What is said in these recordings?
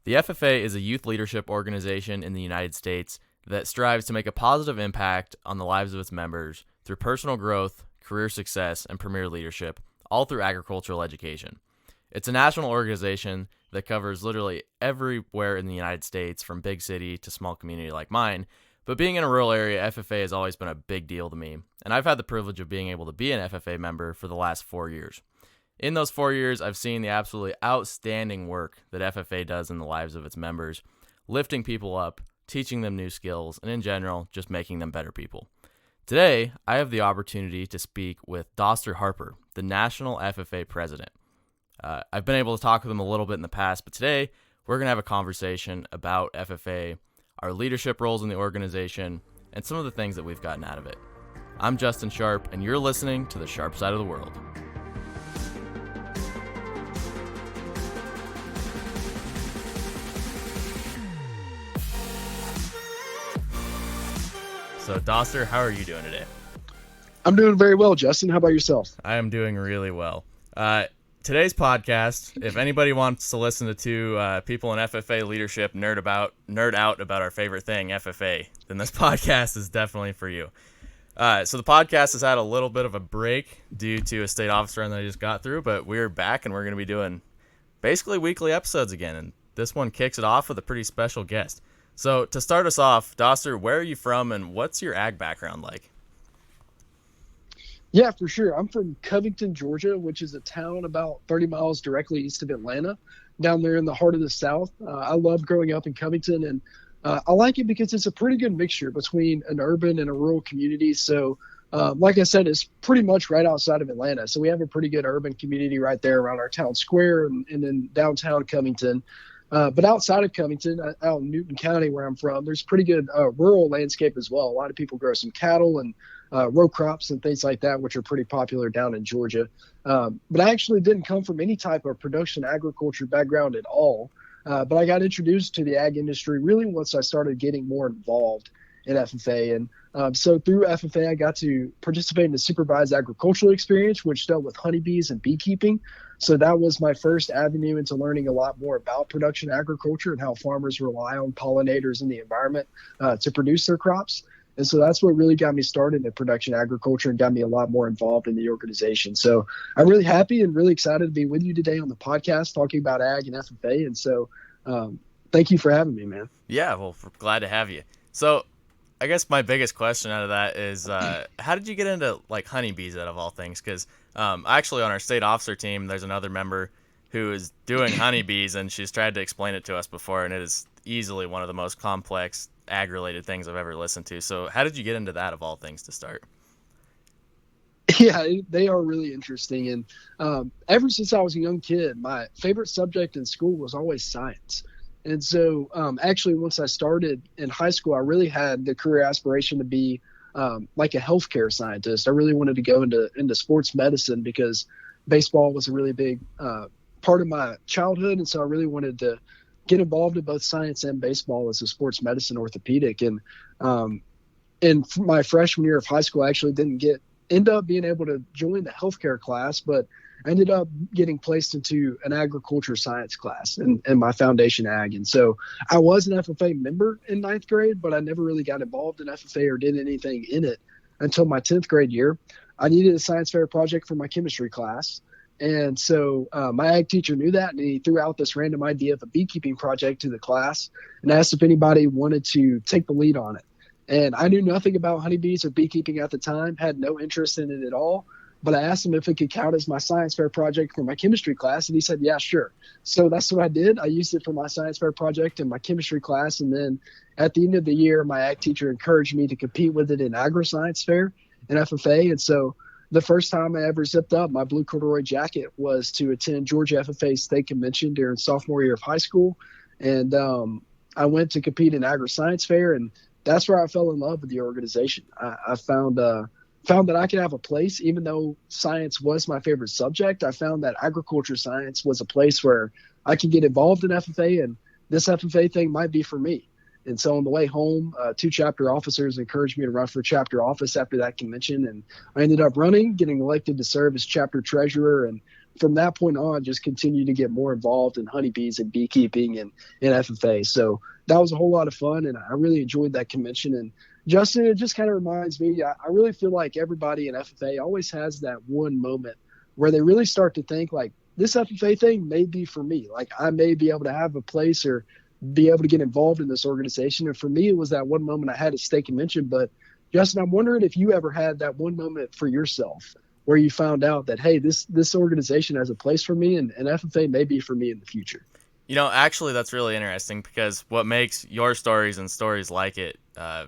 The FFA is a youth leadership organization in the United States that strives to make a positive impact on the lives of its members through personal growth, career success, and premier leadership, all through agricultural education. It's a national organization that covers literally everywhere in the United States, from big city to small community like mine. But being in a rural area, FFA has always been a big deal to me, and I've had the privilege of being able to be an FFA member for the last 4 years. In those 4 years, I've seen the absolutely outstanding work that FFA does in the lives of its members, lifting people up, teaching them new skills, and in general, just making them better people. Today, I have the opportunity to speak with Doster Harper, the National FFA President. I've been able to talk with him a little bit in the past, but today we're going to have a conversation about FFA, our leadership roles in the organization, and some of the things that we've gotten out of it. I'm Justin Sharp, and you're listening to The Sharp Side of the World. So, Doster, how are you doing today? I'm doing very well, Justin. How about yourself? I am doing really well. Today's podcast, if anybody wants to listen to two people in FFA leadership nerd out about our favorite thing, FFA, then this podcast is definitely for you. So the podcast has had a little bit of a break due to a state office run that I just got through, but we're back and we're going to be doing basically weekly episodes again. And this one kicks it off with a pretty special guest. So to start us off, Doster, where are you from and what's your ag background like? Yeah, for sure. I'm from Covington, Georgia, which is a town about 30 miles directly east of Atlanta, down there in the heart of the South. I love growing up in Covington, and I like it because it's a pretty good mixture between an urban and a rural community. So, like I said, it's pretty much right outside of Atlanta. So we have a pretty good urban community right there around our town square and in downtown Covington. But outside of Covington, out in Newton County, where I'm from, there's pretty good rural landscape as well. A lot of people grow some cattle and row crops and things like that, which are pretty popular down in Georgia. But I actually didn't come from any type of production agriculture background at all. But I got introduced to the ag industry really once I started getting more involved in FFA. And so through FFA, I got to participate in the supervised agricultural experience, which dealt with honeybees and beekeeping. So that was my first avenue into learning a lot more about production agriculture and how farmers rely on pollinators in the environment to produce their crops. And so that's what really got me started in production agriculture and got me a lot more involved in the organization. So I'm really happy and really excited to be with you today on the podcast talking about ag and FFA. And so thank you for having me, man. Yeah, well, we're glad to have you. So I guess my biggest question out of that is how did you get into like honeybees out of all things? Because actually on our state officer team, there's another member who is doing honeybees, and she's tried to explain it to us before, and it is easily one of the most complex ag-related things I've ever listened to. So how did you get into that of all things to start? Yeah, they are really interesting. And ever since I was a young kid, my favorite subject in school was always science. And so actually, once I started in high school, I really had the career aspiration to be like a healthcare scientist. I really wanted to go into sports medicine because baseball was a really big part of my childhood. And so I really wanted to get involved in both science and baseball as a sports medicine orthopedic. And in my freshman year of high school, I actually didn't end up being able to join the healthcare class, but I ended up getting placed into an agriculture science class in my foundation ag. And so I was an FFA member in ninth grade, but I never really got involved in FFA or did anything in it until my 10th grade year. I needed a science fair project for my chemistry class. And so my ag teacher knew that, and he threw out this random idea of a beekeeping project to the class and asked if anybody wanted to take the lead on it. And I knew nothing about honeybees or beekeeping at the time, had no interest in it at all. But I asked him if it could count as my science fair project for my chemistry class, and he said, yeah, sure. So that's what I did. I used it for my science fair project in my chemistry class. And then at the end of the year, my ag teacher encouraged me to compete with it in agri-science fair and FFA. And so the first time I ever zipped up my blue corduroy jacket was to attend Georgia FFA State Convention during sophomore year of high school. And I went to compete in agri-science fair, and that's where I fell in love with the organization. I found that I could have a place, even though science was my favorite subject. I found that agriculture science was a place where I could get involved in FFA, and this FFA thing might be for me. And so on the way home, 2 chapter officers encouraged me to run for chapter office after that convention. And I ended up running, getting elected to serve as chapter treasurer. And from that point on, just continued to get more involved in honeybees and beekeeping and FFA. So that was a whole lot of fun, and I really enjoyed that convention. And Justin, it just kind of reminds me, I really feel like everybody in FFA always has that one moment where they really start to think like, this FFA thing may be for me. Like I may be able to have a place or be able to get involved in this organization. And for me, it was that one moment I had at state convention. But Justin, I'm wondering if you ever had that one moment for yourself where you found out that, hey, this organization has a place for me, and FFA may be for me in the future. Actually, that's really interesting, because what makes your stories and stories like it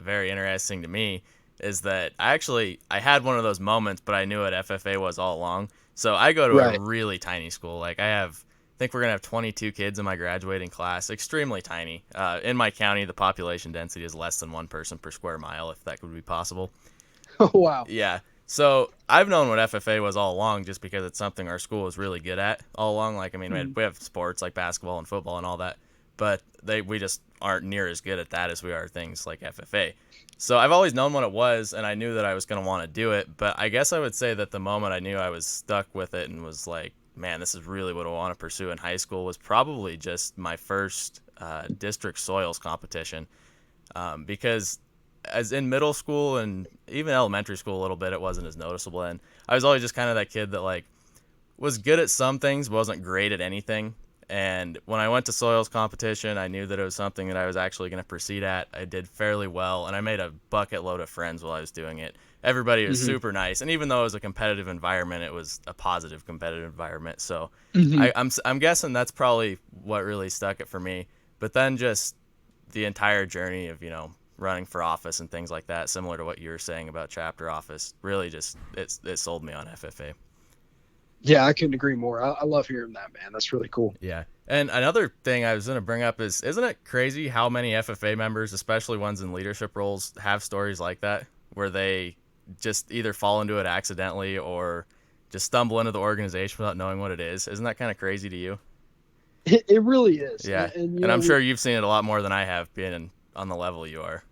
very interesting to me is that I had one of those moments, but I knew what FFA was all along. So I go to a really tiny school. Like I think we're going to have 22 kids in my graduating class, extremely tiny. In my county, the population density is less than one person per square mile, if that could be possible. Oh, wow. Yeah. So I've known what FFA was all along, just because it's something our school is really good at all along. Like, I mean, we have sports like basketball and football and all that, but we just aren't near as good at that as we are things like FFA. So I've always known what it was, and I knew that I was going to want to do it. But I guess I would say that the moment I knew I was stuck with it and was like, man, this is really what I want to pursue in high school, was probably just my first district soils competition. Because as in middle school and even elementary school a little bit, it wasn't as noticeable. And I was always just kind of that kid that like was good at some things, wasn't great at anything. And when I went to soils competition, I knew that it was something that I was actually going to proceed at. I did fairly well, and I made a bucket load of friends while I was doing it. Everybody was super nice, and even though it was a competitive environment, it was a positive competitive environment. So I'm guessing that's probably what really stuck it for me. But then just the entire journey of running for office and things like that, similar to what you were saying about chapter office, really just it sold me on FFA. Yeah, I couldn't agree more. I love hearing that, man. That's really cool. Yeah. And another thing I was going to bring up is, isn't it crazy how many FFA members, especially ones in leadership roles, have stories like that, where they just either fall into it accidentally or just stumble into the organization without knowing what it is? Isn't that kind of crazy to you? It really is. Yeah. And I'm sure you've seen it a lot more than I have, being on the level you are.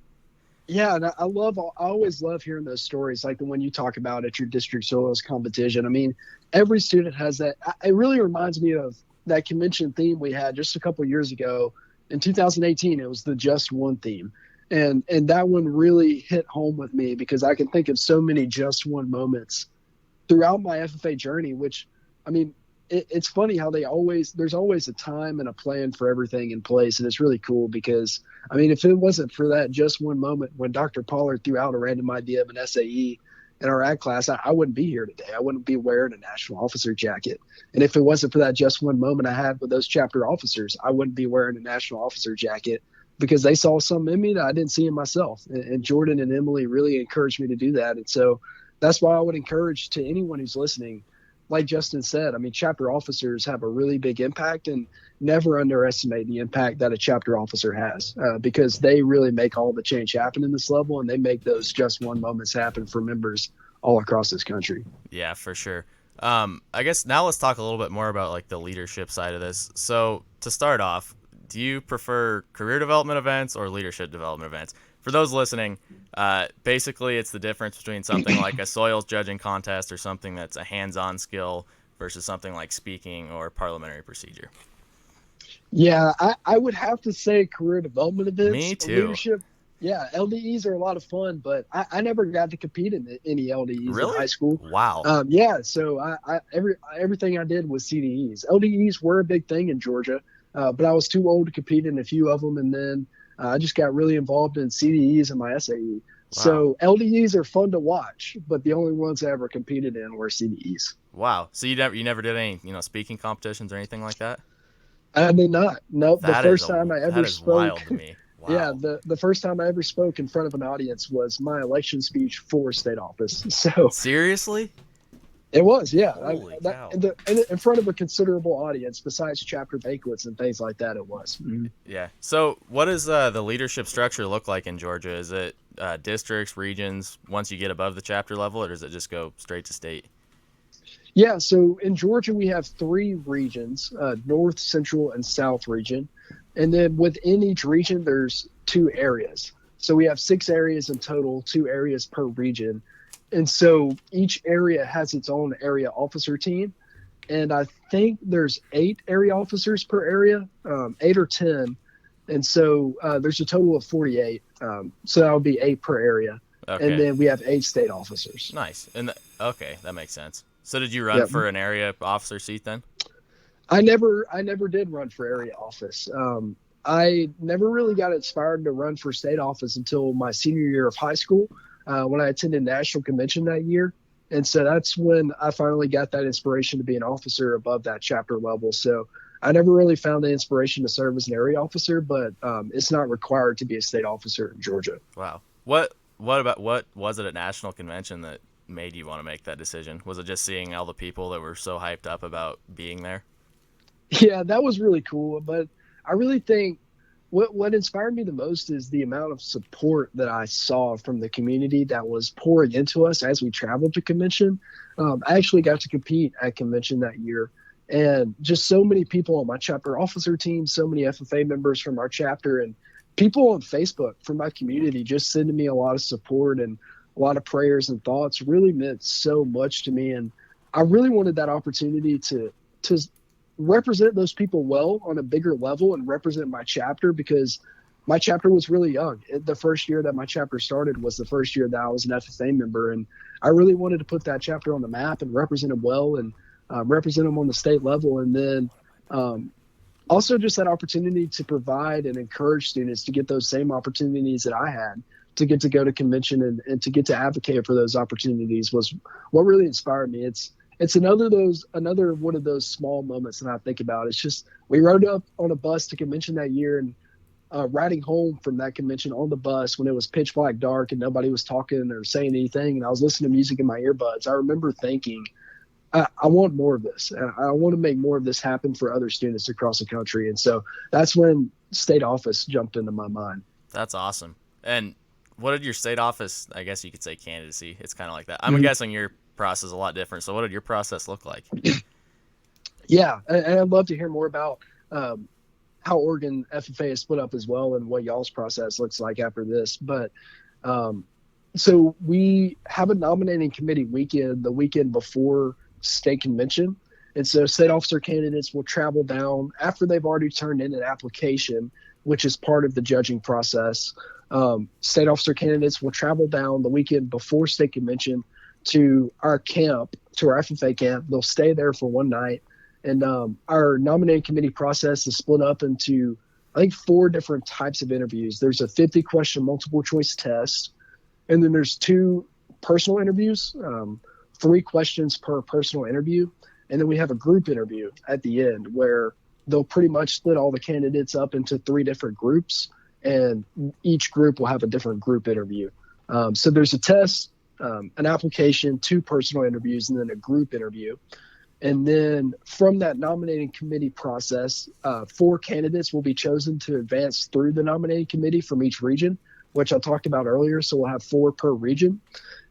Yeah, and I always love hearing those stories, like the one you talk about at your district soils competition. I mean, every student has that. It really reminds me of that convention theme we had just a couple of years ago. In 2018, it was the Just One theme. And that one really hit home with me, because I can think of so many Just One moments throughout my FFA journey, which, I mean, it's funny how there's always a time and a plan for everything in place. And it's really cool because, I mean, if it wasn't for that Just One moment when Dr. Pollard threw out a random idea of an SAE in our ag class, I wouldn't be here today. I wouldn't be wearing a national officer jacket. And if it wasn't for that Just One moment I had with those chapter officers, I wouldn't be wearing a national officer jacket, because they saw something in me that I didn't see in myself. And Jordan and Emily really encouraged me to do that. And so that's why I would encourage to anyone who's listening, like Justin said, I mean, chapter officers have a really big impact, and never underestimate the impact that a chapter officer has, because they really make all the change happen in this level, and they make those Just One moments happen for members all across this country. Yeah, for sure. I guess now let's talk a little bit more about like the leadership side of this. So to start off, do you prefer career development events or leadership development events? For those listening, basically it's the difference between something like a soils judging contest or something that's a hands-on skill versus something like speaking or parliamentary procedure. Yeah, I would have to say career development events. Me too. Leadership. Yeah, LDEs are a lot of fun, but I never got to compete in any LDEs Really? in high school. Wow. Yeah, so everything I did was CDEs. LDEs were a big thing in Georgia, but I was too old to compete in a few of them, and then I just got really involved in CDEs and my SAE. Wow. So LDEs are fun to watch, but the only ones I ever competed in were CDEs. Wow. So you never did any speaking competitions or anything like that? I did not. Nope. That the first time I ever spoke. Wild to me. Wow. Yeah, the first time I ever spoke in front of an audience was my election speech for state office. So seriously? It was, yeah. Holy cow. In front of a considerable audience, besides chapter banquets and things like that, it was. Mm-hmm. Yeah. So what does the leadership structure look like in Georgia? Is it districts, regions, once you get above the chapter level, or does it just go straight to state? Yeah, so in Georgia, we have 3 regions, North, Central, and South region. And then within each region, there's 2 areas. So we have 6 areas in total, 2 areas per region. And so each area has its own area officer team. and I think there's 8 area officers per area, 8 or 10, and so there's a total of 48. So that would be 8 per area, and Okay. then we have 8 state officers. Nice. Okay, that makes sense. So did you run Yep. for an area officer seat then? I never did run for area office. I never really got inspired to run for state office until my senior year of high school, when I attended national convention that year. And so that's when I finally got that inspiration to be an officer above that chapter level. So I never really found the inspiration to serve as an area officer, but it's not required to be a state officer in Georgia. Wow. What was it at national convention that made you want to make that decision? Was it just seeing all the people that were so hyped up about being there? Yeah, that was really cool. But I really think what inspired me the most is the amount of support that I saw from the community that was pouring into us as we traveled to convention. I actually got to compete at convention that year, and just so many people on my chapter officer team, so many FFA members from our chapter, and people on Facebook from my community just sending me a lot of support and a lot of prayers and thoughts really meant so much to me. And I really wanted that opportunity to represent those people well on a bigger level and represent my chapter, because my chapter was really young. The first year that my chapter started was the first year that I was an FFA member, and I really wanted to put that chapter on the map and represent them well, and represent them on the state level. And then also just that opportunity to provide and encourage students to get those same opportunities that I had, to get to go to convention and to get to advocate for those opportunities, was what really inspired me. It's another one of those small moments that I think about. It's just, we rode up on a bus to convention that year, and riding home from that convention on the bus when it was pitch black dark and nobody was talking or saying anything, and I was listening to music in my earbuds, I remember thinking, I want more of this. I want to make more of this happen for other students across the country. And so that's when state office jumped into my mind. That's awesome. And what did your state office, I guess you could say candidacy, it's kind of like that. I'm Mhm. guessing your process is a lot different. So what did your process look like? Yeah, and I'd love to hear more about how Oregon FFA is split up as well, and what y'all's process looks like after this. But so we have a nominating committee weekend, the weekend before state convention. And so state officer candidates will travel down after they've already turned in an application, which is part of the judging process. State officer candidates will travel down the weekend before state convention to our camp, to our FFA camp. They'll stay there for one night. And our nominating committee process is split up into, I think, 4 different types of interviews. There's a 50-question multiple choice test, and then there's 2 personal interviews, 3 questions per personal interview. And then we have a group interview at the end, where they'll pretty much split all the candidates up into 3 different groups, and each group will have a different group interview. So there's a test, an application, 2 personal interviews, and then a group interview. And then from that nominating committee process, 4 candidates will be chosen to advance through the nominating committee from each region, which I talked about earlier. So we'll have 4 per region.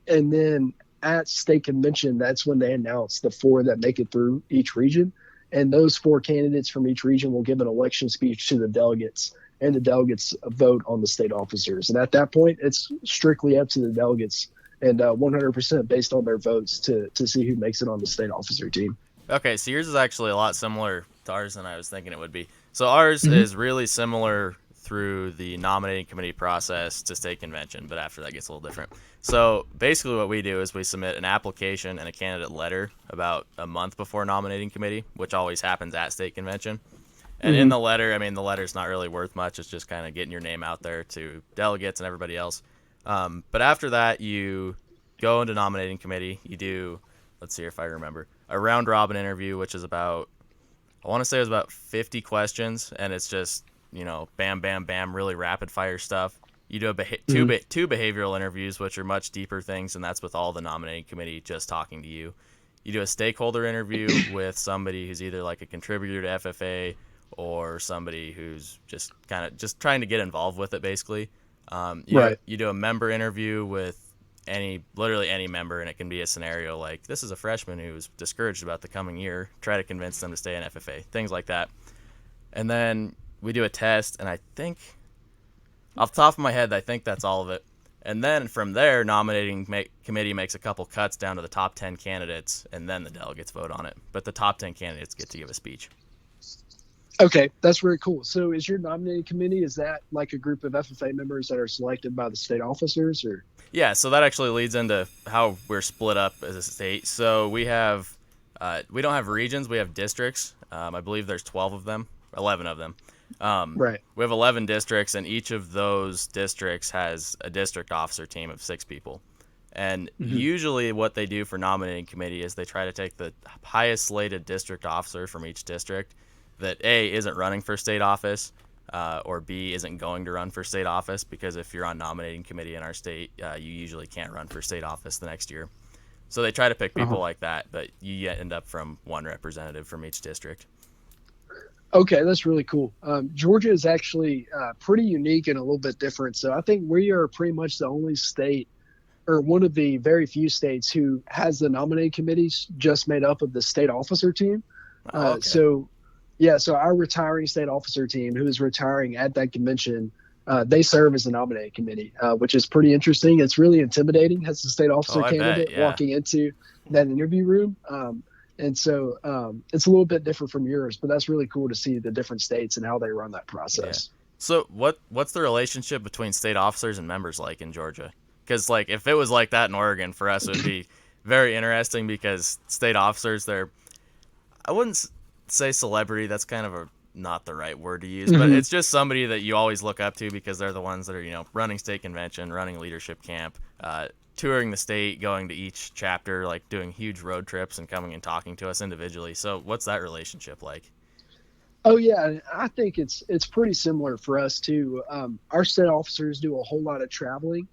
And then at state convention, that's when they announce the 4 that make it through each region. And those 4 candidates from each region will give an election speech to the delegates, and the delegates vote on the state officers. And at that point, it's strictly up to the delegates, and 100% based on their votes to see who makes it on the state officer team. Okay, so yours is actually a lot similar to ours than I was thinking it would be. So ours is really similar through the nominating committee process to state convention, but after that gets a little different. So basically what we do is we submit an application and a candidate letter about a month before nominating committee, which always happens at state convention. And in the letter, I mean, the letter's not really worth much. It's just kind of getting your name out there to delegates and everybody else. But after that, you go into nominating committee. You do, let's see if I remember, a round robin interview, which is about, I want to say it was about 50 questions, and it's just, you know, bam, bam, bam, really rapid fire stuff. You do two behavioral interviews, which are much deeper things, and that's with all the nominating committee just talking to you. You do a stakeholder interview with somebody who's either like a contributor to FFA or somebody who's just kind of just trying to get involved with it, basically. You do a member interview with literally any member, and it can be a scenario like, this is a freshman who's discouraged about the coming year, try to convince them to stay in FFA, things like that. And then we do a test, and I think, off the top of my head, I think that's all of it. And then from there, committee makes a couple cuts down to the top 10 candidates, and then the delegates vote on it. But the top 10 candidates get to give a speech. Okay, that's very cool. So is your nominating committee, is that like a group of FFA members that are selected by the state officers, or? Yeah, so that actually leads into how we're split up as a state. So we have, we don't have regions, we have districts. I believe there's 12 of them, 11 of them. Right. We have 11 districts, and each of those districts has a district officer team of 6 people. And usually what they do for nominating committee is they try to take the highest slated district officer from each district that A, isn't running for state office, or B, isn't going to run for state office, because if you're on nominating committee in our state, you usually can't run for state office the next year. So they try to pick people like that, but you end up from one representative from each district. Okay, that's really cool. Georgia is actually pretty unique and a little bit different. So I think we are pretty much the only state, or one of the very few states, who has the nominating committees just made up of the state officer team. Okay. So our retiring state officer team, who is retiring at that convention, they serve as the nominating committee, which is pretty interesting. It's really intimidating as a state officer candidate walking into that interview room. And so it's a little bit different from yours, but that's really cool to see the different states and how they run that process. Yeah. So what's the relationship between state officers and members like in Georgia? Because like if it was like that in Oregon, for us it would be very interesting, because state officers, I wouldn't say celebrity, that's kind of not the right word to use, but it's just somebody that you always look up to, because they're the ones that are, running state convention, running leadership camp, touring the state, going to each chapter, like doing huge road trips and coming and talking to us individually. So what's that relationship like? Oh yeah, I think it's pretty similar for us too. Our state officers do a whole lot of traveling.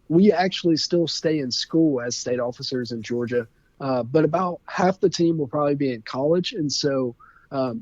We actually still stay in school as state officers in Georgia, but about half the team will probably be in college. And so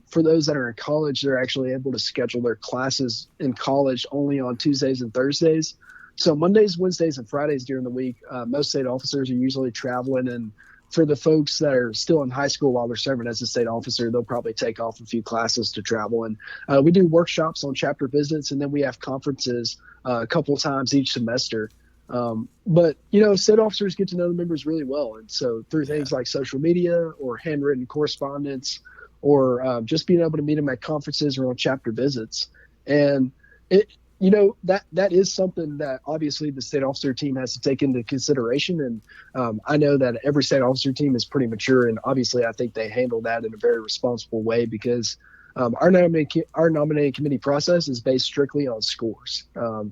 for those that are in college, they're actually able to schedule their classes in college only on Tuesdays and Thursdays. So Mondays, Wednesdays, and Fridays during the week, most state officers are usually traveling. And for the folks that are still in high school while they're serving as a state officer, they'll probably take off a few classes to travel. And we do workshops on chapter visits, and then we have conferences a couple of times each semester. But, state officers get to know the members really well. And so through things like social media or handwritten correspondence, or just being able to meet them at conferences or on chapter visits. And that is something that obviously the state officer team has to take into consideration. And I know that every state officer team is pretty mature, and obviously I think they handle that in a very responsible way, because our nominating committee process is based strictly on scores. Well,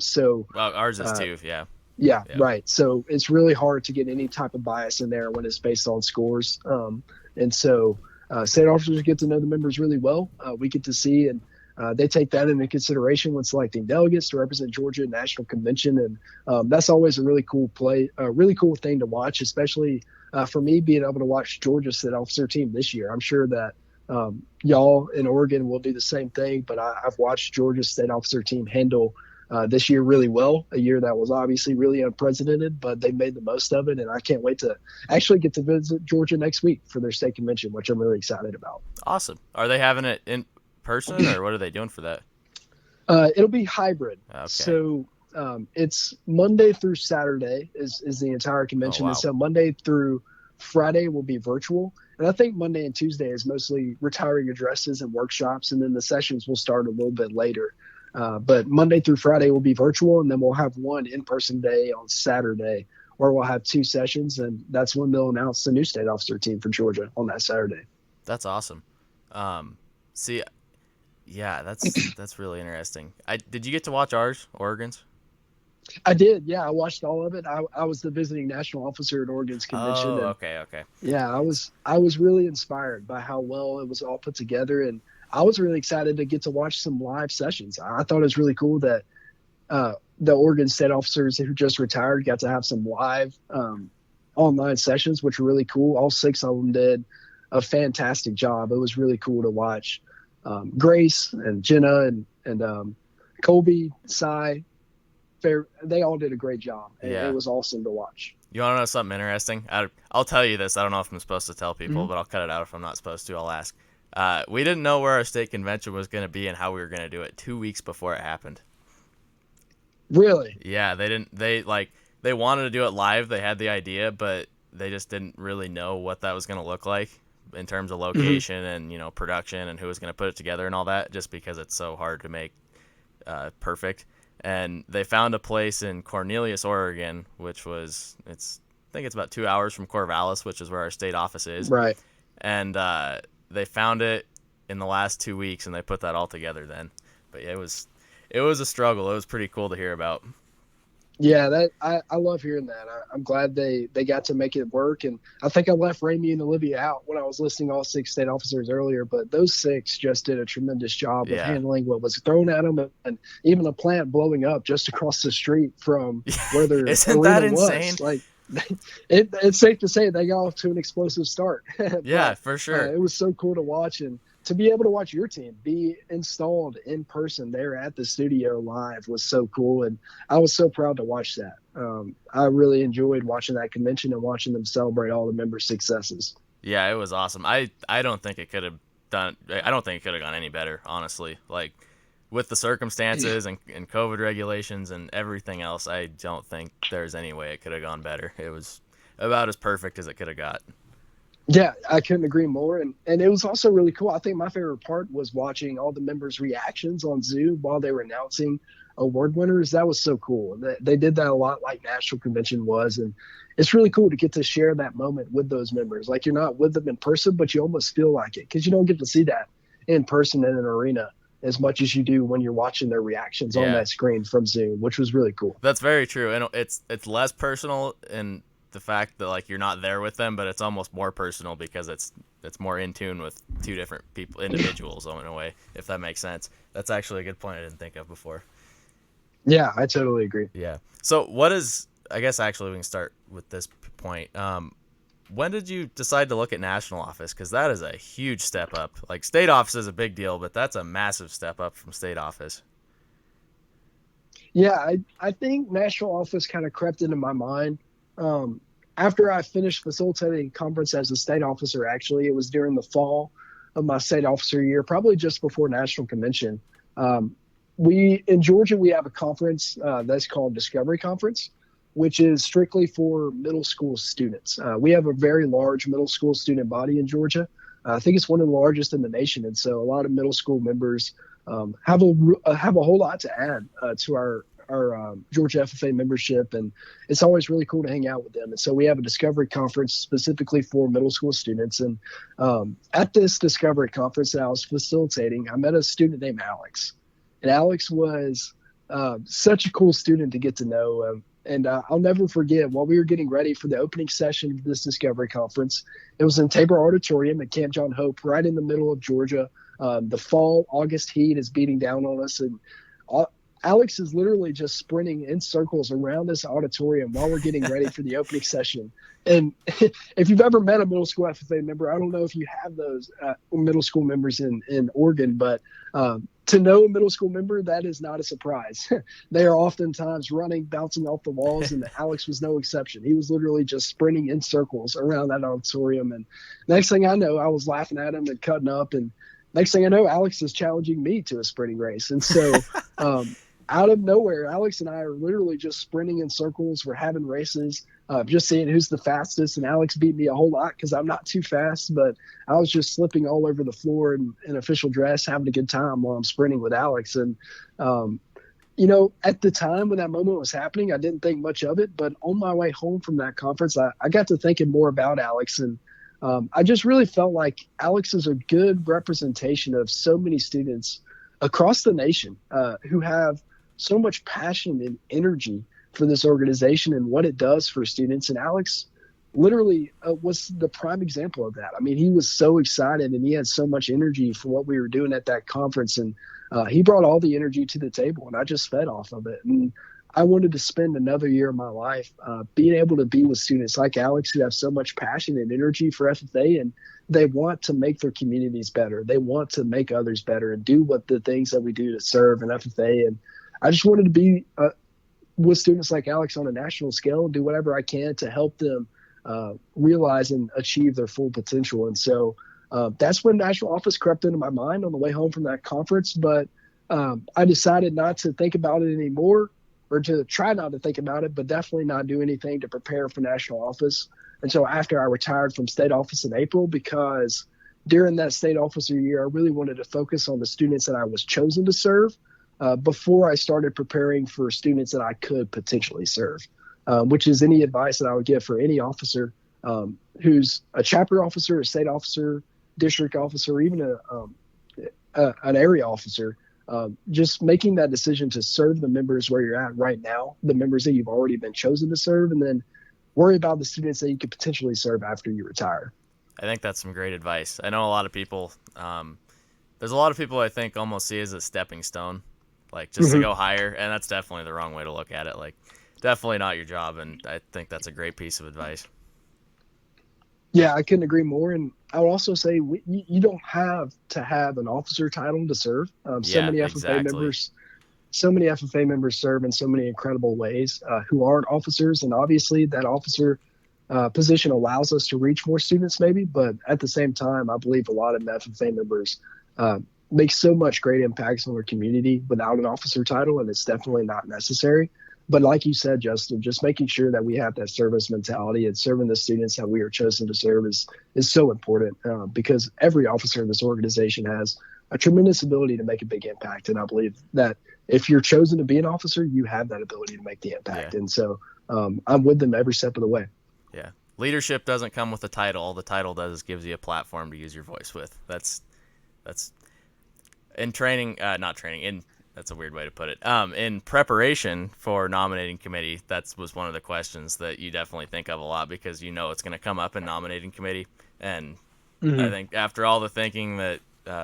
ours is too. Yeah, right. So it's really hard to get any type of bias in there when it's based on scores. And so state officers get to know the members really well. We get to see, and they take that into consideration when selecting delegates to represent Georgia at National Convention. And that's always a really cool thing to watch, especially for me being able to watch Georgia state officer team this year. I'm sure that y'all in Oregon will do the same thing, but I've watched Georgia state officer team handle this year really well, a year that was obviously really unprecedented, but they made the most of it. And I can't wait to actually get to visit Georgia next week for their state convention, which I'm really excited about. Awesome. Are they having it in person, or what are they doing for that? It'll be hybrid. Okay. So it's Monday through Saturday is the entire convention. And so Monday through Friday will be virtual. And I think Monday and Tuesday is mostly retiring addresses and workshops. And then the sessions will start a little bit later. But Monday through Friday will be virtual, and then we'll have one in-person day on Saturday where we'll have 2 sessions, and that's when they'll announce the new state officer team for Georgia on that Saturday. That's awesome. That's really interesting. Did you get to watch Oregon's? I did. Yeah, I watched all of it. I was the visiting national officer at Oregon's convention. Oh, okay. Yeah, I was really inspired by how well it was all put together, and I was really excited to get to watch some live sessions. I thought it was really cool that the Oregon state officers who just retired got to have some live online sessions, which were really cool. All 6 of them did a fantastic job. It was really cool to watch. Grace and Jenna and Colby, Cy, they all did a great job. And it was awesome to watch. You want to know something interesting? I'll tell you this. I don't know if I'm supposed to tell people, but I'll cut it out if I'm not supposed to. I'll ask. We didn't know where our state convention was going to be and how we were going to do it 2 weeks before it happened. Really? Yeah, they wanted to do it live. They had the idea, but they just didn't really know what that was going to look like in terms of Hmm. location and, production and who was going to put it together and all that, just because it's so hard to make perfect. And they found a place in Cornelius, Oregon, which I think it's about 2 hours from Corvallis, which is where our state office is. Right. And they found it in the last 2 weeks, and they put that all together then. But yeah, it was a struggle. It was pretty cool to hear about. Yeah, I love hearing that. I'm glad they got to make it work. And I think I left Ramey and Olivia out when I was listing all 6 state officers earlier, but those 6 just did a tremendous job of Yeah. handling what was thrown at them, and even a plant blowing up just across the street from where their Isn't that arena insane? was. Like, it's safe to say they got off to an explosive start. Yeah, But for sure. it was so cool to watch, and to be able to watch your team be installed in person there at the studio live was so cool. And I was so proud to watch that. I really enjoyed watching that convention and watching them celebrate all the members' successes. Yeah, it was awesome. I don't think it could have done. I don't think it could have gone any better, honestly. Like with the circumstances and COVID regulations and everything else, I don't think there's any way it could have gone better. It was about as perfect as it could have got. Yeah, I couldn't agree more. And it was also really cool. I think my favorite part was watching all the members' reactions on Zoom while they were announcing award winners. That was so cool. They did that a lot like National Convention was. And it's really cool to get to share that moment with those members. Like, you're not with them in person, but you almost feel like it because you don't get to see that in person in an arena as much as you do when you're watching their reactions on Yeah, that screen from Zoom, which was really cool. that's very true, and it's less personal in the fact that like you're not there with them, but it's almost more personal because it's more in tune with two different people, individuals, in a way, if that makes sense. That's actually a good point I didn't think of before. Yeah, I totally agree. Yeah. So what is? I guess actually we can start with this point. When did you decide to look at national office? Because that is a huge step up. Like state office is a big deal, but that's a massive step up from state office. Yeah, I think national office kind of crept into my mind. Um, After I finished facilitating conference as a state officer, actually, it was during the fall of my state officer year, probably just before national convention. Um, in Georgia, we have a conference that's called Discovery Conference, which is strictly for middle school students. We have a very large middle school student body in Georgia. I think it's one of the largest in the nation, and so a lot of middle school members have a whole lot to add to our Georgia FFA membership, and it's always really cool to hang out with them. And so we have a discovery conference specifically for middle school students. And at this discovery conference that I was facilitating, I met a student named Alex, and Alex was such a cool student to get to know. And I'll never forget while we were getting ready for the opening session of this discovery conference, it was in Tabor Auditorium at Camp John Hope, right in the middle of Georgia. The fall August heat is beating down on us, and Alex is literally just sprinting in circles around this auditorium while we're getting ready for the opening session. And if you've ever met a middle school FFA member, I don't know if you have those middle school members in Oregon, but to know a middle school member, that is not a surprise. They are oftentimes running, bouncing off the walls, and Alex was no exception. He was literally just sprinting in circles around that auditorium. And next thing I know, I was laughing at him and cutting up. And next thing I know, Alex is challenging me to a sprinting race. And so out of nowhere, Alex and I are literally just sprinting in circles. We're having races, just seeing who's the fastest. And Alex beat me a whole lot because I'm not too fast, but I was just slipping all over the floor in official dress, having a good time while I'm sprinting with Alex. And, at the time when that moment was happening, I didn't think much of it. But on my way home from that conference, I got to thinking more about Alex. And I just really felt like Alex is a good representation of so many students across the nation who have so much passion and energy for this organization and what it does for students. And Alex literally was the prime example of that. I mean, he was so excited and he had so much energy for what we were doing at that conference. And he brought all the energy to the table, and I just fed off of it. And I wanted to spend another year of my life being able to be with students like Alex who have so much passion and energy for FFA, and they want to make their communities better. They want to make others better and do what the things that we do to serve an FFA. And I just wanted to be with students like Alex on a national scale and do whatever I can to help them realize and achieve their full potential. And so that's when national office crept into my mind on the way home from that conference. But I decided not to think about it anymore. or to try not to think about it, but definitely not do anything to prepare for national office until after I retired from state office in April, because during that state officer year, I really wanted to focus on the students that I was chosen to serve before I started preparing for students that I could potentially serve, which is any advice that I would give for any officer who's a chapter officer, a state officer, district officer, or even an area officer. Just making that decision to serve the members where you're at right now, the members that you've already been chosen to serve, and then worry about the students that you could potentially serve after you retire. I think that's some great advice. I know a lot of people, there's a lot of people I think almost see it as a stepping stone, like just to go higher, and that's definitely the wrong way to look at it. Like, definitely not your job, and I think that's a great piece of advice. Yeah, I couldn't agree more. And I would also say you don't have to have an officer title to serve. So many FFA members, serve in so many incredible ways who aren't officers, and obviously that officer position allows us to reach more students, maybe. But at the same time, I believe a lot of FFA members make so much great impacts on their community without an officer title, and it's definitely not necessary. But like you said, Justin, just making sure that we have that service mentality and serving the students that we are chosen to serve is so important because every officer in this organization has a tremendous ability to make a big impact. And I believe that if you're chosen to be an officer, you have that ability to make the impact. Yeah. And so I'm with them every step of the way. Yeah. Leadership doesn't come with a title. All the title does is gives you a platform to use your voice with. That's in training, that's a weird way to put it. In preparation for nominating committee, that was one of the questions that you definitely think of a lot because you know it's going to come up in nominating committee. And I think after all the thinking that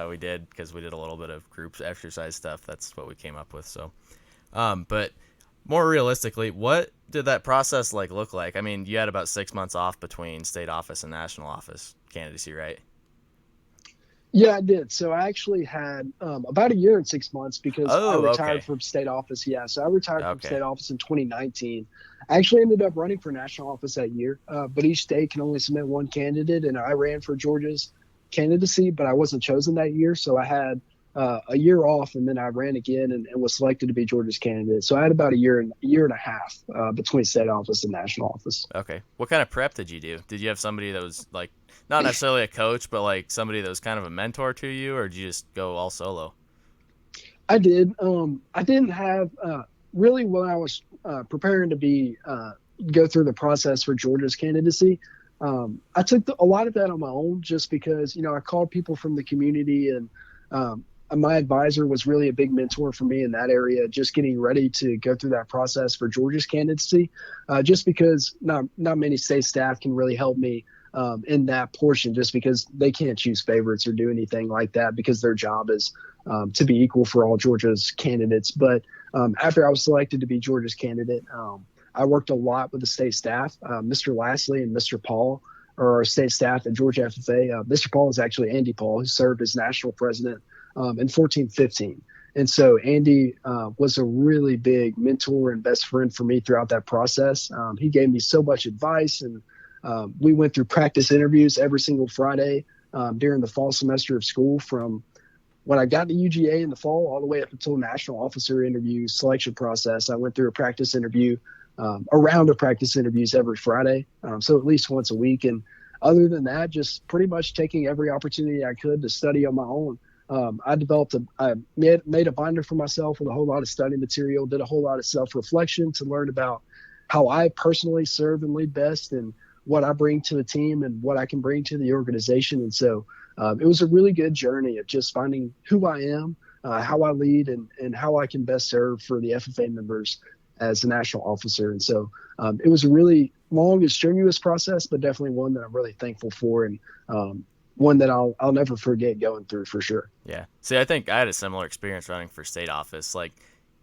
we did, because we did a little bit of group exercise stuff, that's what we came up with. So, but more realistically, what did that process look like? I mean, you had about 6 months off between state office and national office candidacy, right? Yeah, I did. So I actually had about a year and 6 months because I retired from state office. Yeah, so I retired from state office in 2019. I actually ended up running for national office that year, but each state can only submit one candidate, and I ran for Georgia's candidacy, but I wasn't chosen that year. So I had a year off, and then I ran again and was selected to be Georgia's candidate. So I had about a year and a half between state office and national office. Okay. What kind of prep did you do? Did you have somebody that was not necessarily a coach, but somebody that was kind of a mentor to you, or did you just go all solo? I did. I didn't have really when I was preparing to go through the process for Georgia's candidacy. I took a lot of that on my own just because, I called people from the community, and my advisor was really a big mentor for me in that area, just getting ready to go through that process for Georgia's candidacy, just because not many state staff can really help me in that portion, just because they can't choose favorites or do anything like that because their job is to be equal for all Georgia's candidates. But after I was selected to be Georgia's candidate, I worked a lot with the state staff. Mr. Lastly and Mr. Paul are our state staff at Georgia FFA. Mr. Paul is actually Andy Paul, who served as national president in 14-15. And so Andy was a really big mentor and best friend for me throughout that process. He gave me so much advice, and we went through practice interviews every single Friday during the fall semester of school, from when I got to UGA in the fall all the way up until national officer interview selection process. I went through a round of practice interviews every Friday, so at least once a week. And other than that, just pretty much taking every opportunity I could to study on my own. I made a binder for myself with a whole lot of study material, did a whole lot of self-reflection to learn about how I personally serve and lead best, and what I bring to the team and what I can bring to the organization. And so it was a really good journey of just finding who I am, how I lead, and how I can best serve for the FFA members as a national officer. And so it was a really long and strenuous process, but definitely one that I'm really thankful for, and one that I'll never forget going through, for sure. Yeah. See, I think I had a similar experience running for state office.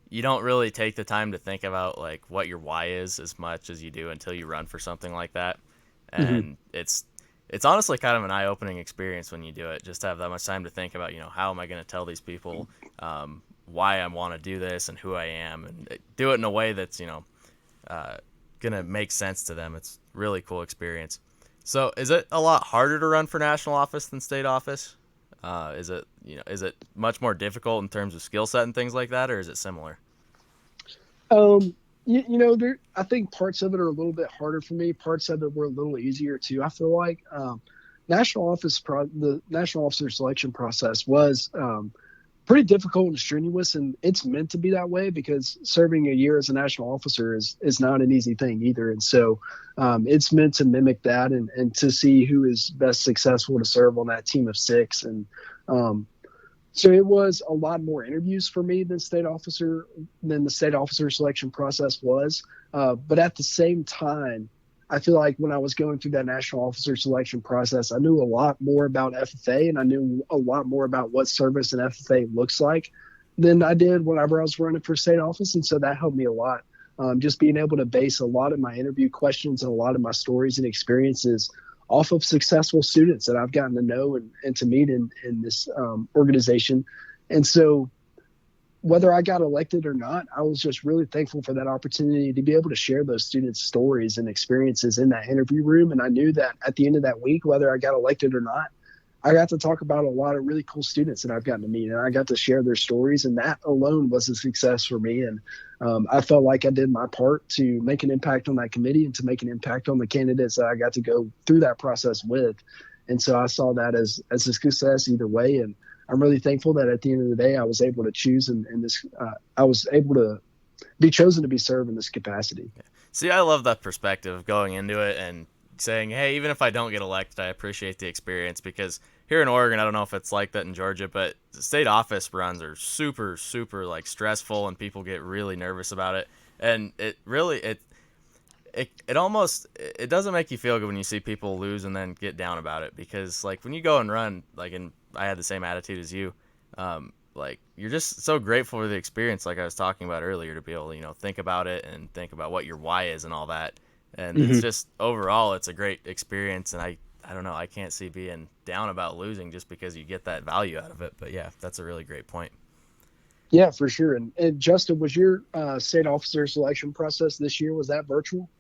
You don't really take the time to think about what your why is as much as you do until you run for something like that. And it's honestly kind of an eye-opening experience when you do it, just to have that much time to think about, how am I going to tell these people why I want to do this and who I am, and do it in a way that's, going to make sense to them. It's a really cool experience. So is it a lot harder to run for national office than state office? Is it much more difficult in terms of skill set and things like that, or is it similar? Um, I think parts of it are a little bit harder for me. Parts of it were a little easier too. I feel like the national officer selection process was pretty difficult and strenuous, and it's meant to be that way because serving a year as a national officer is not an easy thing either. And so it's meant to mimic that and to see who is best successful to serve on that team of six. And um, so it was a lot more interviews for me than the state officer selection process was. But at the same time, I feel like when I was going through that national officer selection process, I knew a lot more about FFA and I knew a lot more about what service in FFA looks like than I did whenever I was running for state office. And so that helped me a lot. Just being able to base a lot of my interview questions and a lot of my stories and experiences off of successful students that I've gotten to know and to meet in this organization. And so whether I got elected or not, I was just really thankful for that opportunity to be able to share those students' stories and experiences in that interview room. And I knew that at the end of that week, whether I got elected or not, I got to talk about a lot of really cool students that I've gotten to meet, and I got to share their stories. And that alone was a success for me. And I felt like I did my part to make an impact on that committee and to make an impact on the candidates that I got to go through that process with. And so I saw that as a success either way. And I'm really thankful that at the end of the day, I was able to choose I was able to be chosen to be served in this capacity. See, I love that perspective of going into it and saying, hey, even if I don't get elected, I appreciate the experience, because here in Oregon, I don't know if it's like that in Georgia, but the state office runs are super, super like stressful and people get really nervous about it. And it really, it almost, it doesn't make you feel good when you see people lose and then get down about it, because like when you go and run, like, and I had the same attitude as you, like you're just so grateful for the experience, like I was talking about earlier, to be able to, think about it and think about what your why is and all that. And it's just overall, it's a great experience. And I don't know, I can't see being down about losing just because you get that value out of it. But yeah, that's a really great point. Yeah, for sure. And Justin, was your state officer selection process this year, was that virtual?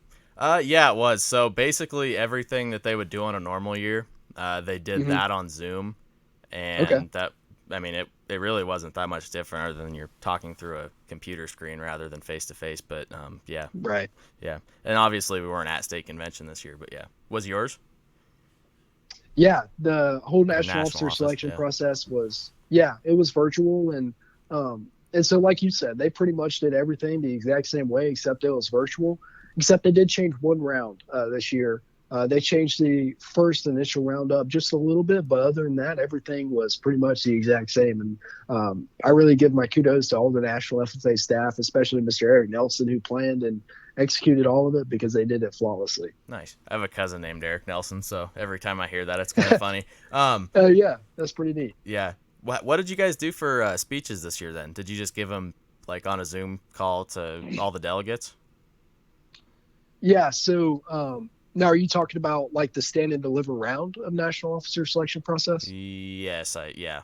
Yeah, it was. So basically everything that they would do on a normal year, they did that on Zoom. Okay. And that, I mean, it really wasn't that much different other than you're talking through a computer screen rather than face to face. But yeah. Right. Yeah. And obviously we weren't at state convention this year, but yeah. Was yours? Yeah, the whole Or national national officer office? selection Yeah. process it was virtual. And so like you said, they pretty much did everything the exact same way, except it was virtual, except they did change one round this year. They changed the first initial round up just a little bit, but other than that, everything was pretty much the exact same. And I really give my kudos to all the National FFA staff, especially Mr. Eric Nelson, who planned and executed all of it, because they did it flawlessly. Nice. I have a cousin named Eric Nelson, so every time I hear that, it's kind of funny. Yeah, that's pretty neat. Yeah. What did you guys do for speeches this year then? Did you just give them like on a Zoom call to all the delegates? Yeah. So now, are you talking about like the stand and deliver round of national officer selection process? Yes, yeah.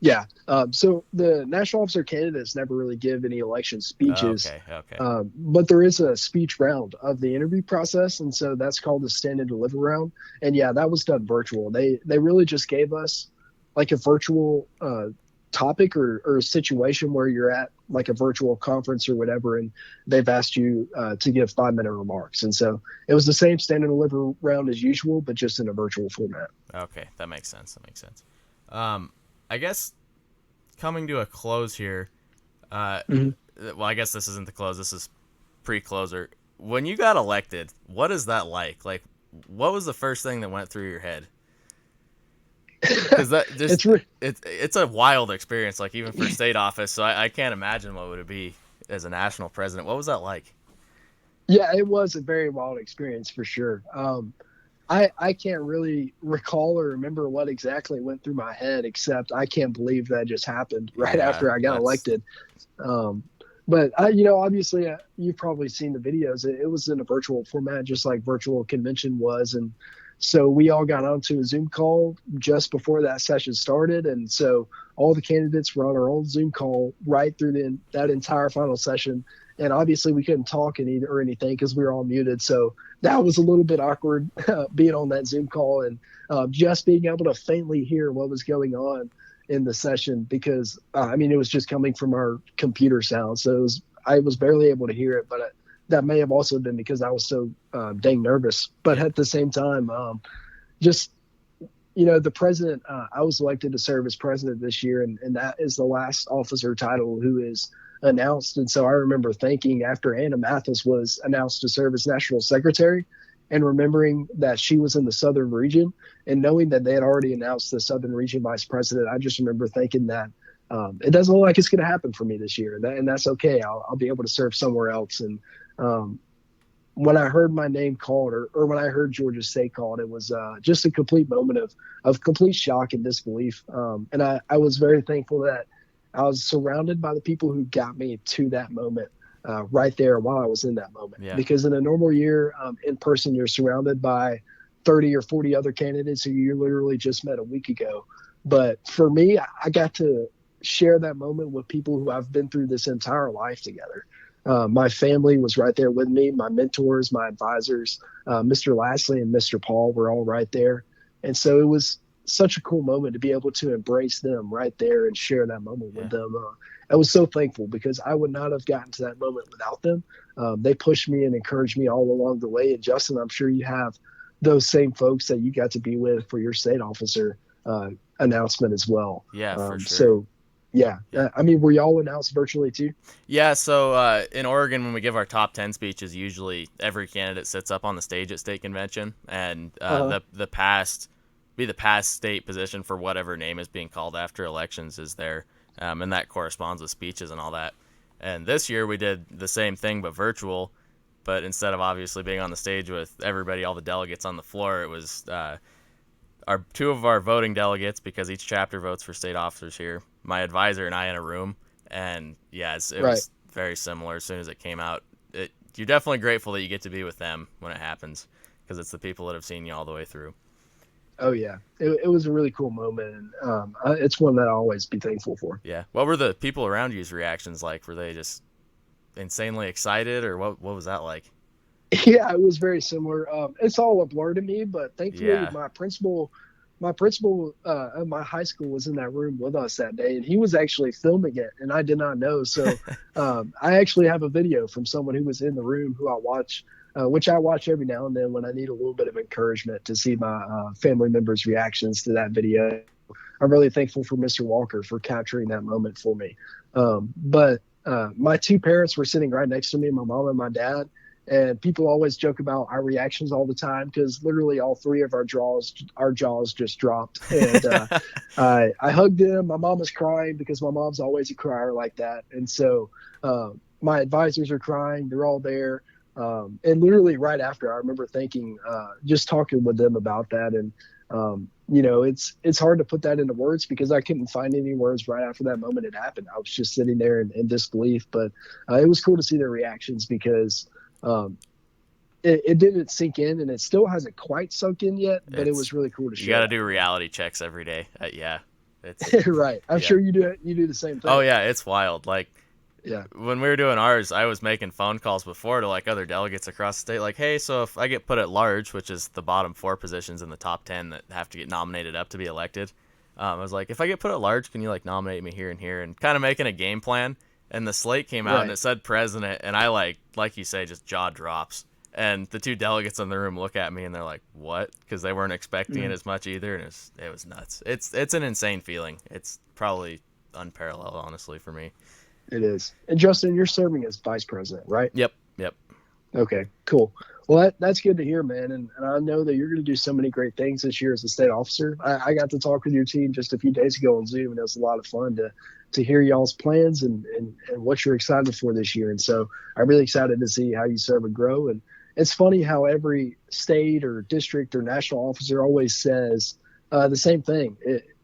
Yeah. So the national officer candidates never really give any election speeches, Okay. but there is a speech round of the interview process, and so that's called the stand and deliver round. And yeah, that was done virtual. They really just gave us like a virtual topic or a situation where you're at like a virtual conference or whatever, and they've asked you to give 5-minute remarks. And so it was the same stand and deliver round as usual, but just in a virtual format. Okay, that makes sense. I guess coming to a close here. Well, I guess this isn't the close. This is pre-closer. When you got elected, what is that like? Like, what was the first thing that went through your head? Because that just it's a wild experience. Like even for state office, so I can't imagine what would it be as a national president. What was that like? Yeah, it was a very wild experience for sure. I can't really recall or remember what exactly went through my head, except I can't believe that just happened right after I got elected. But obviously you've probably seen the videos. It was in a virtual format, just like virtual convention was. And so we all got onto a Zoom call just before that session started. And so all the candidates were on our own Zoom call right through that entire final session. And obviously we couldn't talk or anything because we were all muted. So that was a little bit awkward being on that Zoom call and just being able to faintly hear what was going on in the session because, it was just coming from our computer sound. So I was barely able to hear it, but that may have also been because I was so dang nervous. But Yeah. at the same time, just the president, I was elected to serve as president this year, and that is the last officer title who is announced. And so I remember thinking after Anna Mathis was announced to serve as national secretary and remembering that she was in the southern region and knowing that they had already announced the southern region vice president, I just remember thinking that it doesn't look like it's going to happen for me this year. And that's okay. I'll be able to serve somewhere else. And when I heard my name called or when I heard Georgia State called, it was just a complete moment of complete shock and disbelief. And I was very thankful that I was surrounded by the people who got me to that moment right there while I was in that moment. Yeah. Because in a normal year in person, you're surrounded by 30 or 40 other candidates who you literally just met a week ago. But for me, I got to share that moment with people who I've been through this entire life together. My family was right there with me. My mentors, my advisors, Mr. Lastly and Mr. Paul were all right there. And so it was such a cool moment to be able to embrace them right there and share that moment with them. I was so thankful because I would not have gotten to that moment without them. They pushed me and encouraged me all along the way. And Justin, I'm sure you have those same folks that you got to be with for your state officer announcement as well. Yeah, for sure. So, yeah. I mean, were y'all announced virtually too? Yeah, so in Oregon, when we give our top 10 speeches, usually every candidate sits up on the stage at state convention, and the past state position for whatever name is being called after elections is there, and that corresponds with speeches and all that. And this year we did the same thing but virtual, but instead of obviously being on the stage with everybody, all the delegates on the floor, it was our two of our voting delegates, because each chapter votes for state officers here, my advisor and I in a room. And yeah, it was very similar as soon as it came out. You're definitely grateful that you get to be with them when it happens, because it's the people that have seen you all the way through. Oh, yeah. It was a really cool moment. And it's one that I'll always be thankful for. Yeah. What were the people around you's reactions like? Were they just insanely excited, or what was that like? Yeah, it was very similar. It's all a blur to me, but thankfully my principal of my high school was in that room with us that day, and he was actually filming it, and I did not know. So I actually have a video from someone who was in the room who I watch, which I watch every now and then when I need a little bit of encouragement to see my family members' reactions to that video. I'm really thankful for Mr. Walker for capturing that moment for me. But my two parents were sitting right next to me, my mom and my dad. And people always joke about our reactions all the time because literally all three of our jaws just dropped. And I hugged them. My mom was crying because my mom's always a crier like that. And so my advisors are crying. They're all there. And literally right after, I remember thinking, just talking with them about that. And, it's hard to put that into words because I couldn't find any words right after that moment had happened. I was just sitting there in disbelief. But it was cool to see their reactions because it didn't sink in, and it still hasn't quite sunk in yet, but it was really cool to share. You got to do reality checks every day. Yeah. Right. I'm sure you do the same thing. Oh yeah. It's wild. Like, yeah, when we were doing ours, I was making phone calls before to like other delegates across the state. Like, hey, so if I get put at large, which is the bottom 4 positions in the top 10 that have to get nominated up to be elected. I was like, if I get put at large, can you like nominate me here and here, and kind of making a game plan. And the slate came out and it said president, and I like you say, just jaw drops. And the two delegates in the room look at me and they're like, what? Because they weren't expecting it as much either. And it was nuts. It's an insane feeling. It's probably unparalleled, honestly, for me. It is. And Justin, you're serving as vice president, right? Yep. Okay, cool. Well, that's good to hear, man. And I know that you're going to do so many great things this year as a state officer. I got to talk with your team just a few days ago on Zoom, and it was a lot of fun to hear y'all's plans and what you're excited for this year. And so I'm really excited to see how you serve and grow. And it's funny how every state or district or national officer always says the same thing.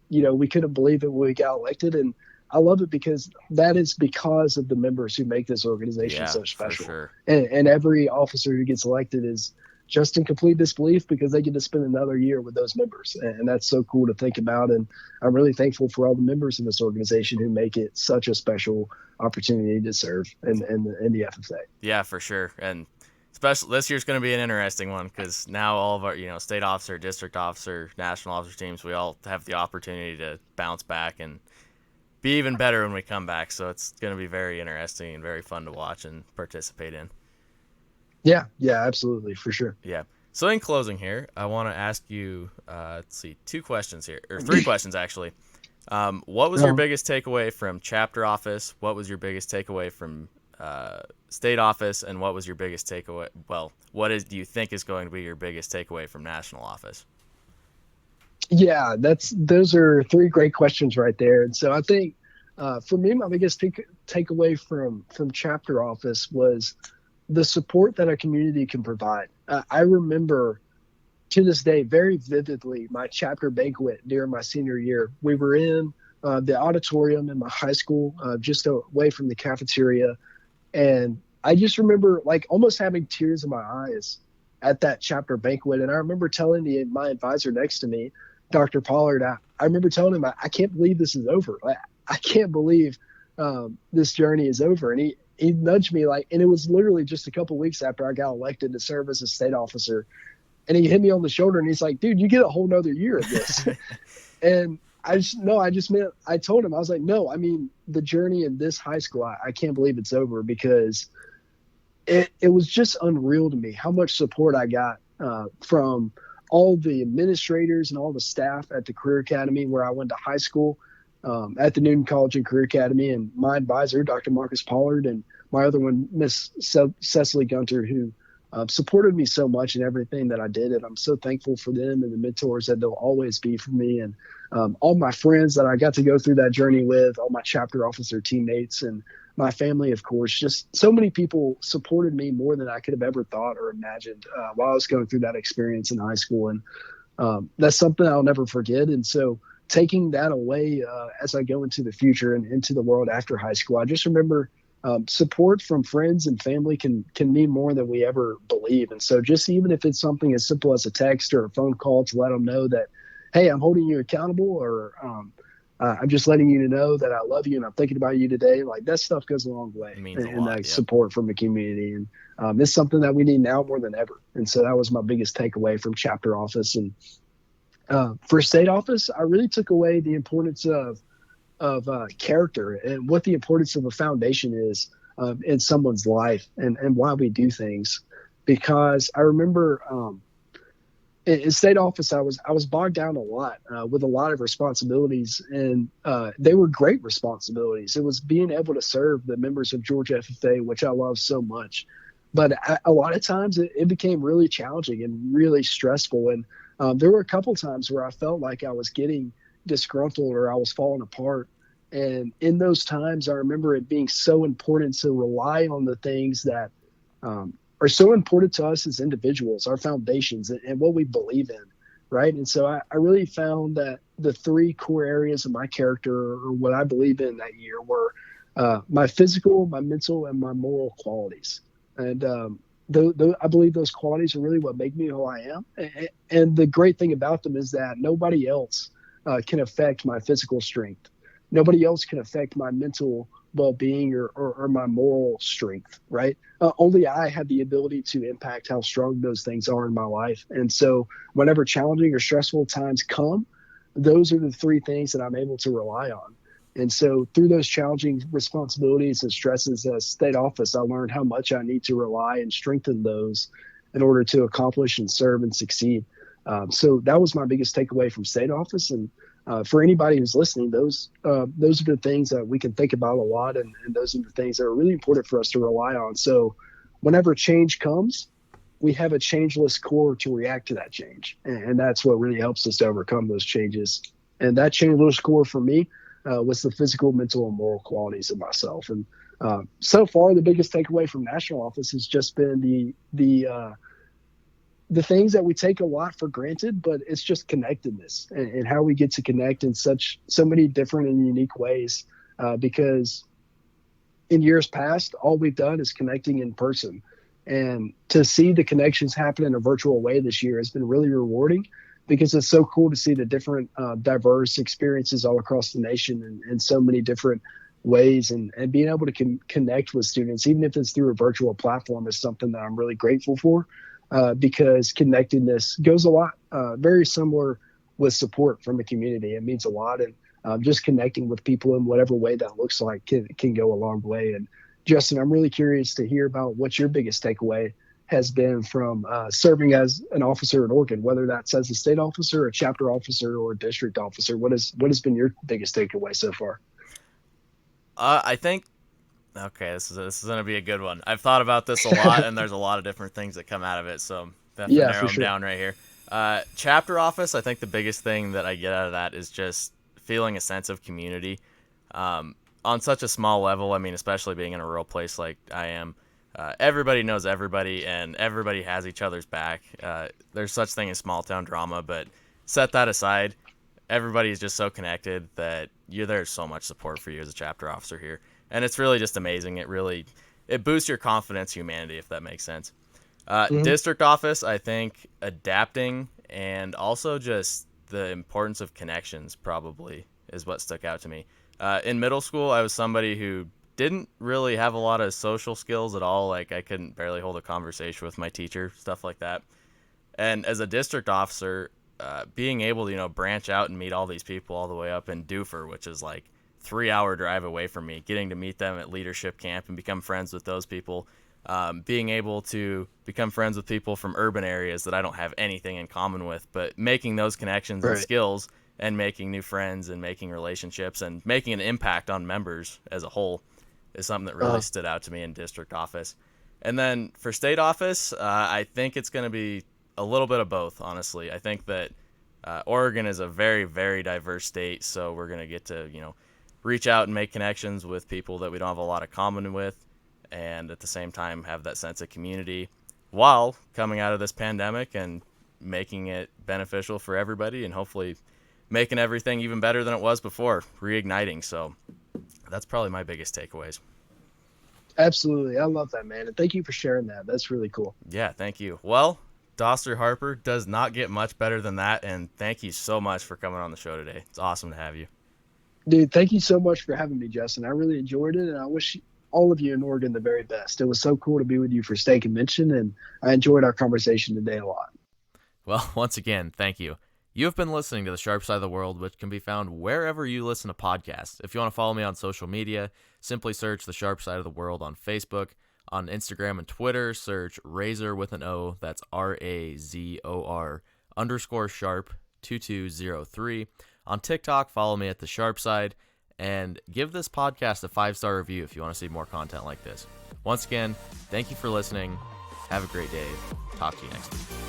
We couldn't believe it when we got elected. And I love it because that is because of the members who make this organization so special. For sure. And every officer who gets elected is just in complete disbelief because they get to spend another year with those members. And that's so cool to think about. And I'm really thankful for all the members in this organization who make it such a special opportunity to serve in the FFA. Yeah, for sure. And especially this year's going to be an interesting one because now all of our, state officer, district officer, national officer teams, we all have the opportunity to bounce back and be even better when we come back. So it's going to be very interesting and very fun to watch and participate in. Yeah, absolutely, for sure. Yeah. So in closing here, I want to ask you, let's see, 2 questions here, or 3 questions actually. What was your biggest takeaway from chapter office? What was your biggest takeaway from state office? And what was your biggest takeaway? Well, do you think is going to be your biggest takeaway from national office? Yeah, those are 3 great questions right there. And so I think for me, my biggest takeaway from chapter office was the support that a community can provide. I remember to this day very vividly my chapter banquet during my senior year. We were in the auditorium in my high school, just away from the cafeteria. And I just remember like almost having tears in my eyes at that chapter banquet. And I remember telling my advisor next to me, Dr. Pollard, I remember telling him, I can't believe this is over. I can't believe this journey is over. And he nudged me and it was literally just a couple weeks after I got elected to serve as a state officer. And he hit me on the shoulder and he's like, dude, you get a whole nother year of this. And I told him, I was like, no, I mean, the journey in this high school, I can't believe it's over, because it was just unreal to me how much support I got from all the administrators and all the staff at the Career Academy where I went to high school, at the Newton College and Career Academy, and my advisor, Dr. Marcus Pollard, and my other one, Miss Cecily Gunter, who supported me so much in everything that I did. And I'm so thankful for them and the mentors that they'll always be for me. And all my friends that I got to go through that journey with, all my chapter officer teammates, and my family, of course. Just so many people supported me more than I could have ever thought or imagined while I was going through that experience in high school. And that's something I'll never forget. And so taking that away as I go into the future and into the world after high school, I just remember support from friends and family can mean more than we ever believe. And so just even if it's something as simple as a text or a phone call to let them know that, hey, I'm holding you accountable, or I'm just letting you know that I love you and I'm thinking about you today. Like, that stuff goes a long way. It means a and lot, that support from the community. And it's something that we need now more than ever. And so that was my biggest takeaway from chapter office. And for state office, I really took away the importance of character and what the importance of a foundation is in someone's life, and why we do things. Because I remember in state office, I was bogged down a lot with a lot of responsibilities, and they were great responsibilities. It was being able to serve the members of Georgia FFA, which I love so much. But a lot of times it became really challenging and really stressful. And there were a couple times where I felt like I was getting disgruntled or I was falling apart. And in those times, I remember it being so important to rely on the things that are so important to us as individuals, our foundations and what we believe in, right? And so I really found that the 3 core areas of my character, or what I believe in that year, were my physical, my mental, and my moral qualities. And I believe those qualities are really what make me who I am. And the great thing about them is that nobody else can affect my physical strength. Nobody else can affect my mental well-being or my moral strength, right? Only I have the ability to impact how strong those things are in my life. And so whenever challenging or stressful times come, those are the 3 things that I'm able to rely on. And so through those challenging responsibilities and stresses as state office, I learned how much I need to rely and strengthen those in order to accomplish and serve and succeed. So that was my biggest takeaway from state office. And for anybody who's listening, those are the things that we can think about a lot. And those are the things that are really important for us to rely on. So whenever change comes, we have a changeless core to react to that change. And that's what really helps us to overcome those changes. And that changeless core for me was the physical, mental, and moral qualities of myself. And so far, the biggest takeaway from national office has just been the things that we take a lot for granted, but it's just connectedness and how we get to connect in so many different and unique ways. Because in years past, all we've done is connecting in person, and to see the connections happen in a virtual way this year has been really rewarding, because it's so cool to see the different diverse experiences all across the nation in so many different ways, and being able to connect with students, even if it's through a virtual platform, is something that I'm really grateful for. Because connectedness goes a lot, very similar with support from a community. It means a lot. And just connecting with people in whatever way that looks like can go a long way. And Justin, I'm really curious to hear about what your biggest takeaway has been from serving as an officer in Oregon, whether that's as a state officer, a chapter officer, or a district officer. What has been your biggest takeaway so far? I think, okay, this is going to be a good one. I've thought about this a lot, and there's a lot of different things that come out of it, so definitely Yeah, narrow for them sure. down right here. Chapter office, I think the biggest thing that I get out of that is just feeling a sense of community. On such a small level, I mean, especially being in a rural place like I am, everybody knows everybody, and everybody has each other's back. There's such thing as small town drama, but set that aside, everybody is just so connected that there's so much support for you as a chapter officer here, and it's really just amazing. It boosts your confidence, humanity, if that makes sense. Hmm. District office, I think adapting and also just the importance of connections probably is what stuck out to me. In middle school, I was somebody who didn't really have a lot of social skills at all. Like I couldn't barely hold a conversation with my teacher, stuff like that. And as a district officer, being able to branch out and meet all these people all the way up in Doofer, which is like 3 hour drive away from me, getting to meet them at leadership camp and become friends with those people, being able to become friends with people from urban areas that I don't have anything in common with, but making those connections and Right. skills and making new friends and making relationships and making an impact on members as a whole is something that really Uh, stood out to me in district office. And then for state office, I think it's going to be a little bit of both, honestly. I think that Oregon is a very, very diverse state, so we're going to get to, reach out and make connections with people that we don't have a lot of common with, and at the same time have that sense of community while coming out of this pandemic and making it beneficial for everybody and hopefully making everything even better than it was before, reigniting. So that's probably my biggest takeaways. Absolutely. I love that, man. And thank you for sharing that. That's really cool. Yeah, thank you. Well, Doster Harper does not get much better than that, and thank you so much for coming on the show today. It's awesome to have you. Dude, thank you so much for having me, Justin. I really enjoyed it, and I wish all of you in Oregon the very best. It was so cool to be with you for State Convention, and I enjoyed our conversation today a lot. Well, once again, thank you. You have been listening to The Sharp Side of the World, which can be found wherever you listen to podcasts. If you want to follow me on social media, simply search The Sharp Side of the World on Facebook. On Instagram and Twitter, search Razor with an O, that's RAZOR _sharp 2203. On TikTok, follow me at The Sharp Side, and give this podcast a 5-star review if you want to see more content like this. Once again, thank you for listening. Have a great day. Talk to you next week.